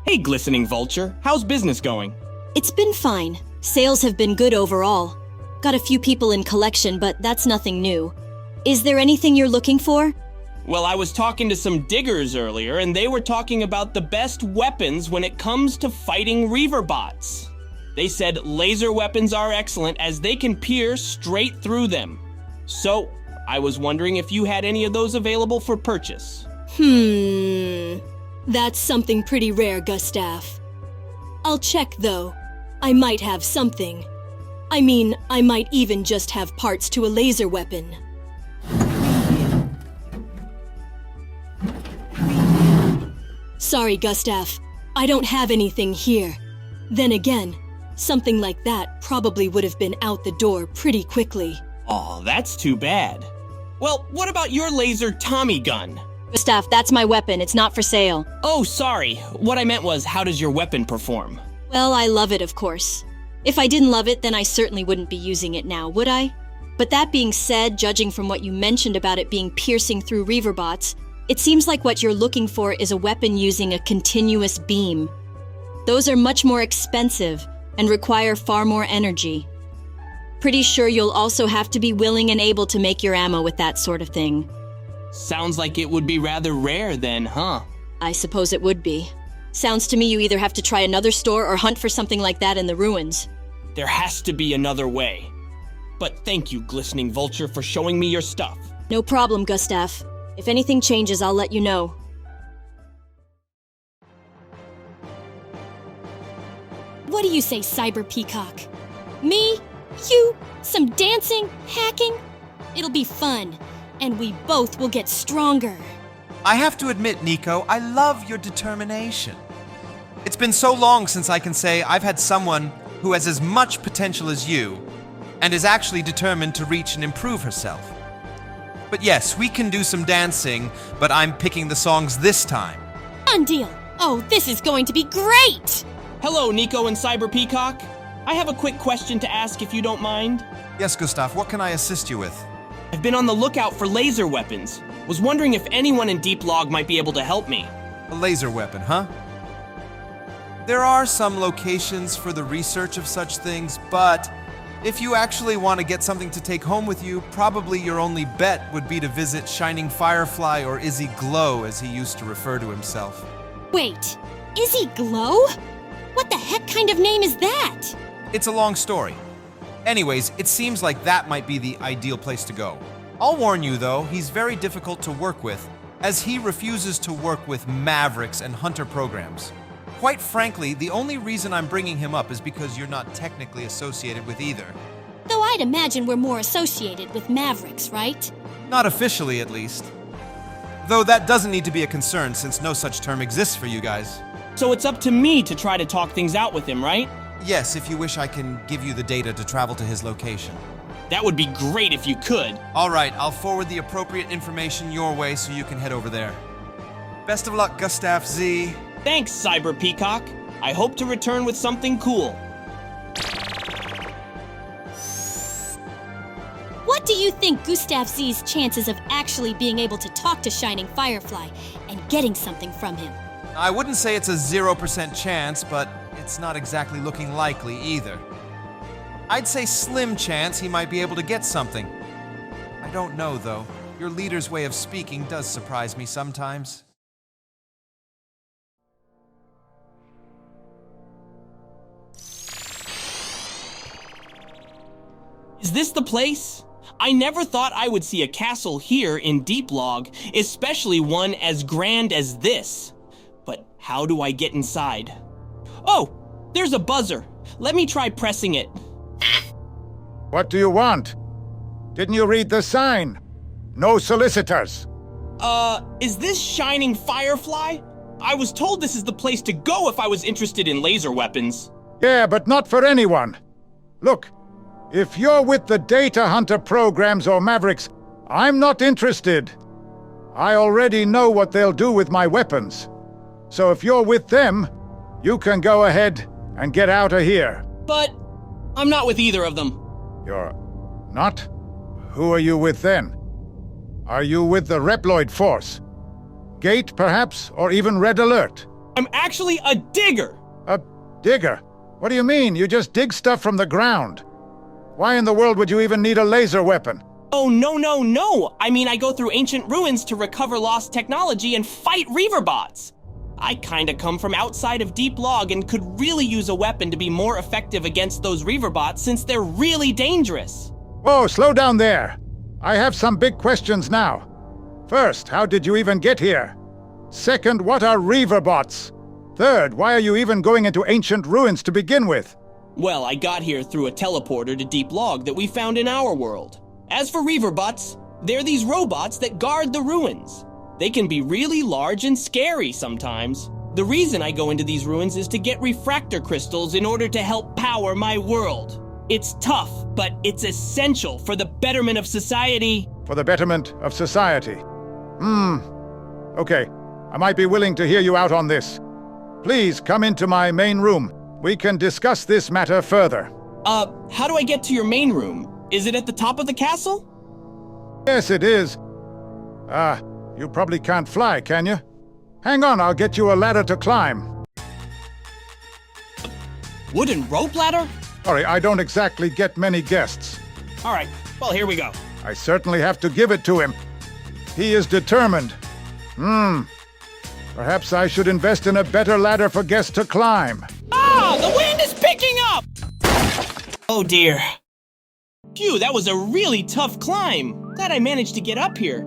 Hey, Glistening Vulture. How's business going? It's been fine. Sales have been good overall. Got a few people in collection, but that's nothing new. Is there anything you're looking for? Well, I was talking to some diggers earlier, and they were talking about the best weapons when it comes to fighting Reaver bots. They said laser weapons are excellent as they can pierce straight through them. So, I was wondering if you had any of those available for purchase. That's something pretty rare, Gustav. I'll check, though. I might have something. I mean, I might even just have parts to a laser weapon. Sorry, Gustav. I don't have anything here. Then again, something like that probably would have been out the door pretty quickly. Aw, that's too bad. Well, what about your laser Tommy gun? Gustav, that's my weapon. It's not for sale. Oh, sorry. What I meant was, how does your weapon perform? Well, I love it, of course. If I didn't love it, then I certainly wouldn't be using it now, would I? But that being said, judging from what you mentioned about it being piercing through Reaver bots, it seems like what you're looking for is a weapon using a continuous beam. Those are much more expensive and require far more energy. Pretty sure you'll also have to be willing and able to make your ammo with that sort of thing. Sounds like it would be rather rare then, huh? I suppose it would be. Sounds to me you either have to try another store or hunt for something like that in the ruins. There has to be another way. But thank you, Glistening Vulture, for showing me your stuff. No problem, Gustav. If anything changes, I'll let you know. What do you say, Cyber Peacock? Me? You? Some dancing? Hacking? It'll be fun, and we both will get stronger. I have to admit, Nico, I love your determination. It's been so long since I can say I've had someone who has as much potential as you and is actually determined to reach and improve herself. But yes, we can do some dancing, but I'm picking the songs this time. Done deal. Oh, this is going to be great! Hello, Nico and Cyber Peacock. I have a quick question to ask if you don't mind. Yes, Gustav, what can I assist you with? I've been on the lookout for laser weapons. Was wondering if anyone in Deep Log might be able to help me. A laser weapon, huh? There are some locations for the research of such things, but if you actually want to get something to take home with you, probably your only bet would be to visit Shining Firefly, or Izzy Glow, as he used to refer to himself. Wait, Izzy Glow? What the heck kind of name is that? It's a long story. Anyways, it seems like that might be the ideal place to go. I'll warn you though, he's very difficult to work with, as he refuses to work with Mavericks and Hunter programs. Quite frankly, the only reason I'm bringing him up is because you're not technically associated with either. Though I'd imagine we're more associated with Mavericks, right? Not officially, at least. Though that doesn't need to be a concern since no such term exists for you guys. So it's up to me to try to talk things out with him, right? Yes, if you wish, I can give you the data to travel to his location. That would be great if you could. Alright, I'll forward the appropriate information your way so you can head over there. Best of luck, Gustaff-Z. Thanks, Cyber Peacock. I hope to return with something cool. What do you think Gustaff-Z's chances of actually being able to talk to Shining Firefly and getting something from him? I wouldn't say it's a 0% chance, but it's not exactly looking likely either. I'd say slim chance he might be able to get something. I don't know, though. Your leader's way of speaking does surprise me sometimes. Is this the place? I never thought I would see a castle here in Deep Log, especially one as grand as this. But how do I get inside? Oh, there's a buzzer. Let me try pressing it. What do you want? Didn't you read the sign? No solicitors. Is this Shining Firefly? I was told this is the place to go if I was interested in laser weapons. Yeah, but not for anyone. Look, if you're with the Data Hunter programs or Mavericks, I'm not interested. I already know what they'll do with my weapons. So if you're with them, you can go ahead and get out of here. But I'm not with either of them. You're not? Who are you with then? Are you with the Reploid Force? Gate, perhaps, or even Red Alert? I'm actually a digger! A digger? What do you mean? You just dig stuff from the ground. Why in the world would you even need a laser weapon? Oh, no. I mean, I go through ancient ruins to recover lost technology and fight Reaverbots. I kinda come from outside of Deep Log and could really use a weapon to be more effective against those Reaverbots since they're really dangerous. Whoa, slow down there. I have some big questions now. First, how did you even get here? Second, what are Reaverbots? Third, why are you even going into ancient ruins to begin with? Well, I got here through a teleporter to Deep Log that we found in our world. As for Reaverbots, they're these robots that guard the ruins. They can be really large and scary sometimes. The reason I go into these ruins is to get refractor crystals in order to help power my world. It's tough, but it's essential for the betterment of society. For the betterment of society. Okay, I might be willing to hear you out on this. Please come into my main room. We can discuss this matter further. How do I get to your main room? Is it at the top of the castle? Yes, it is. You probably can't fly, can you? Hang on, I'll get you a ladder to climb. Wooden rope ladder? Sorry, I don't exactly get many guests. All right, well, here we go. I certainly have to give it to him. He is determined. Perhaps I should invest in a better ladder for guests to climb. Ah, the wind is picking up! Oh dear. Phew, that was a really tough climb. Glad I managed to get up here.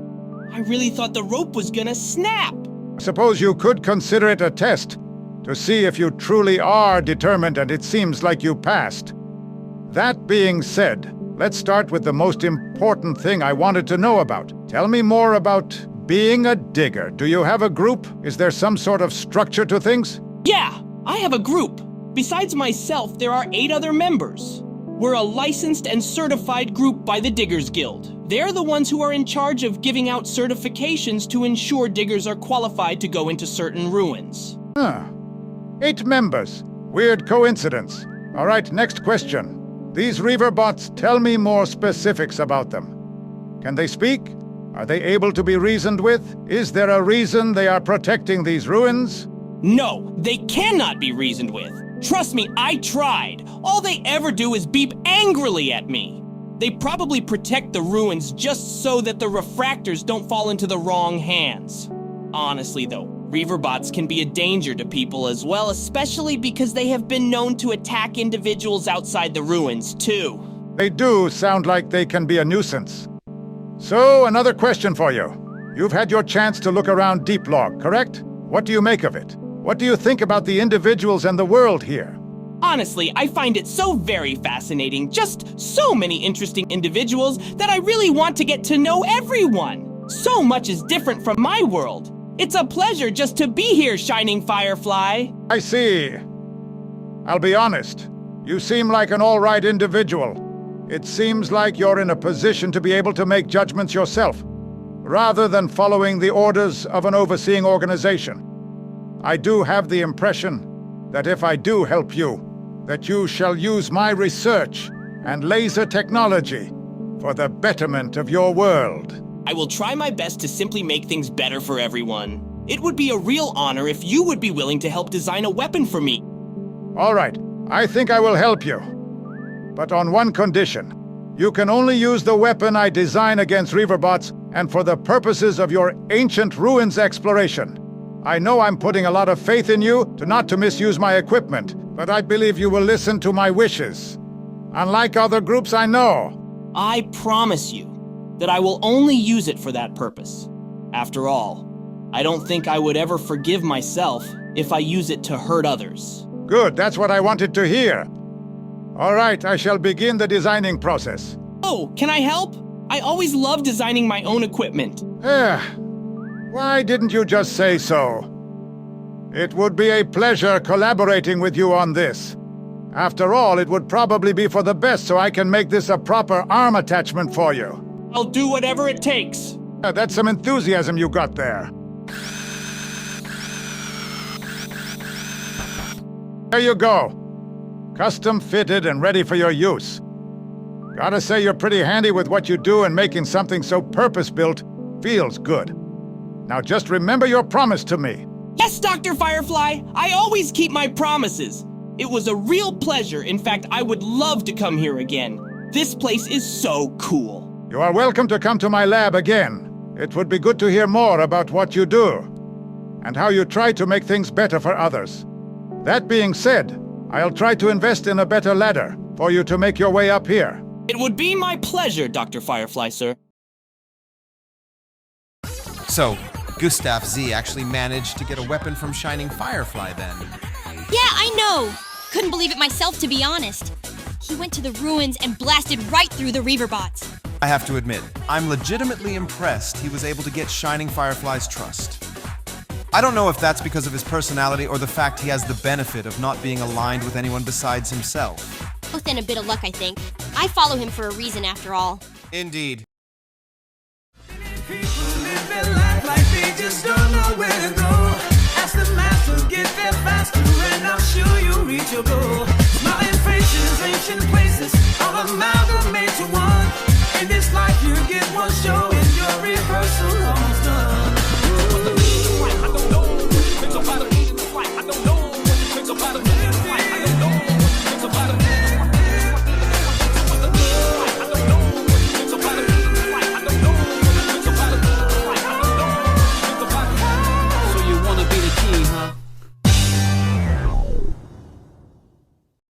I really thought the rope was gonna snap. Suppose you could consider it a test to see if you truly are determined, and it seems like you passed. That being said, let's start with the most important thing I wanted to know about. Tell me more about being a digger. Do you have a group? Is there some sort of structure to things? Yeah, I have a group. Besides myself, there are 8 other members. We're a licensed and certified group by the Diggers Guild. They're the ones who are in charge of giving out certifications to ensure diggers are qualified to go into certain ruins. 8 members. Weird coincidence. All right, next question. These Reaverbots, tell me more specifics about them. Can they speak? Are they able to be reasoned with? Is there a reason they are protecting these ruins? No, they cannot be reasoned with. Trust me, I tried. All they ever do is beep angrily at me. They probably protect the ruins just so that the refractors don't fall into the wrong hands. Honestly though, Reaverbots can be a danger to people as well, especially because they have been known to attack individuals outside the ruins too. They do sound like they can be a nuisance. So, another question for you. You've had your chance to look around Deep Log, correct? What do you make of it? What do you think about the individuals and the world here? Honestly, I find it so very fascinating, just so many interesting individuals that I really want to get to know everyone. So much is different from my world. It's a pleasure just to be here, Shining Firefly. I see. I'll be honest. You seem like an all-right individual. It seems like you're in a position to be able to make judgments yourself, rather than following the orders of an overseeing organization. I do have the impression that if I do help you, that you shall use my research and laser technology for the betterment of your world. I will try my best to simply make things better for everyone. It would be a real honor if you would be willing to help design a weapon for me. All right, I think I will help you. But on one condition. You can only use the weapon I design against Reaverbots and for the purposes of your ancient ruins exploration. I know I'm putting a lot of faith in you not to misuse my equipment, but I believe you will listen to my wishes. Unlike other groups I know. I promise you that I will only use it for that purpose. After all, I don't think I would ever forgive myself if I use it to hurt others. Good, that's what I wanted to hear. All right, I shall begin the designing process. Oh, can I help? I always love designing my own equipment. Why didn't you just say so? It would be a pleasure collaborating with you on this. After all, it would probably be for the best so I can make this a proper arm attachment for you. I'll do whatever it takes. That's some enthusiasm you got there. There you go. Custom fitted and ready for your use. Gotta say you're pretty handy with what you do, and making something so purpose-built feels good. Now just remember your promise to me. Yes, Yes, Dr. Firefly, I always keep my promises. It was a real pleasure. In fact, I would love to come here again. This place is so cool. You are welcome to come to my lab again. It would be good to hear more about what you do, and how you try to make things better for others. That being said, I'll try to invest in a better ladder for you to make your way up here. It would be my pleasure, Dr. Firefly, sir. So, Gustaff-Z actually managed to get a weapon from Shining Firefly then. Yeah, I know! Couldn't believe it myself, to be honest. He went to the ruins and blasted right through the Reaver bots. I have to admit, I'm legitimately impressed he was able to get Shining Firefly's trust. I don't know if that's because of his personality or the fact he has the benefit of not being aligned with anyone besides himself. Both in a bit of luck, I think. I follow him for a reason, after all. Indeed. People live their life like they just don't know where to go. Ask the master, get there faster, and I'm sure you'll reach your goal. Smiling faces, ancient places, all amalgamate to one. In this life you get one shot.